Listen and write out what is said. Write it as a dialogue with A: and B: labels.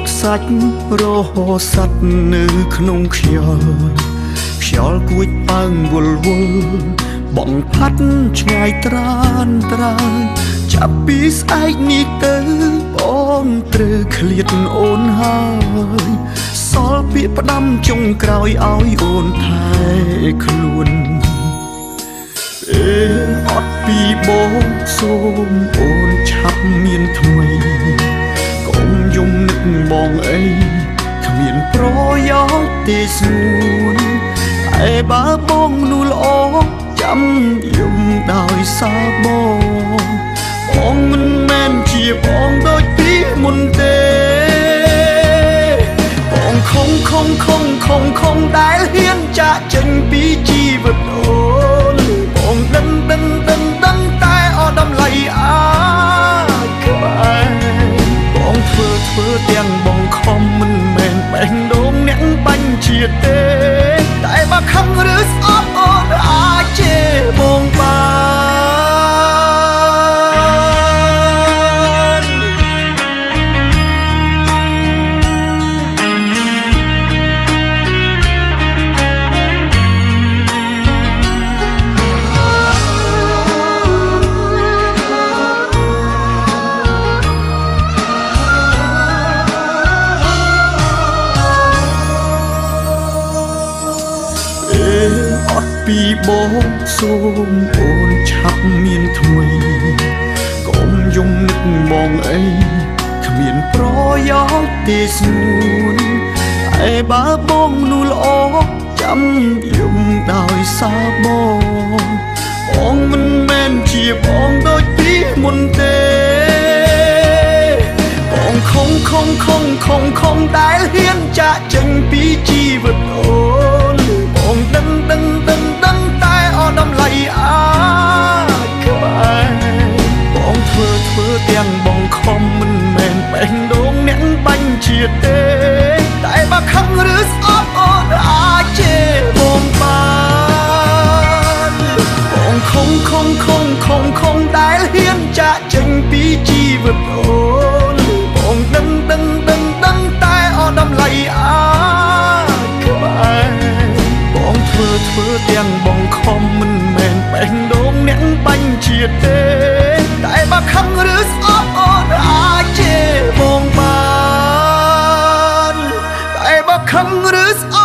A: កសាច់រហោស័តនៅក្នុងខ្យល់គួចប៉ើងវល់វល់បងផាត់ឆ្ងាយត្រានត្រើយចាប់ពីស្អែកនេះទៅបងត្រូវឃ្លាតអូនហើយសល់ពាក្យផ្ដាំចុងក្រោយឲ្យអូនថែខ្លួនអត់ពីបងសូមអូនឆាប់មានថ្មីកុំយំនឹកបងអីគ្មានប្រយោជន៍ទេស្នួនតែបើបងនោះល្អចាំយំដោយសារបងមិនមែនជាបងដូចពីមុនទេបងខំដែលហ៊ានចាកចេញពីជីវិតអូនបងដឹងតែអត់តម្លៃអាចក្បែរបងធ្វើទាំងបងខំមិនមែនបេះដូងអ្នកបាញ់ជាតិទេតែបើខឹងឬស្អប់អូនអាចជេរបងបានអត់ពីបងសូមអូនឆាប់មានថ្មីកុំយំនឹកបងអីគ្មានប្រយោជន៍ទេស្នួនតែបើបងនោះល្អចាំយំដោយសារបងមិនមែនជាបងដូចពីមុនទេបងខំដែលហ៊ានចាកចេញពីជីវិតអូនបងដឹងតែអត់តម្លៃអាចក្បែរបងធ្វើទាំងបងខំមិនមែនបេះដូងអ្នកបាញ់ជាតិទេតែបើខឹងឬស្អប់អូនអាចជេរបងបានបងខំដែលហ៊ានចាកចេញពីជីវិតអូនបងដឹងតែអត់តម្លៃអាចក្បែរបងធ្វើទាំងបងខំមិនមែនបេះដូងអ្នកបាញ់ជាតិទេតែបើខឹងឬស្អប់អូនអាចជេរបងបានតែបើខឹងឬស្អប់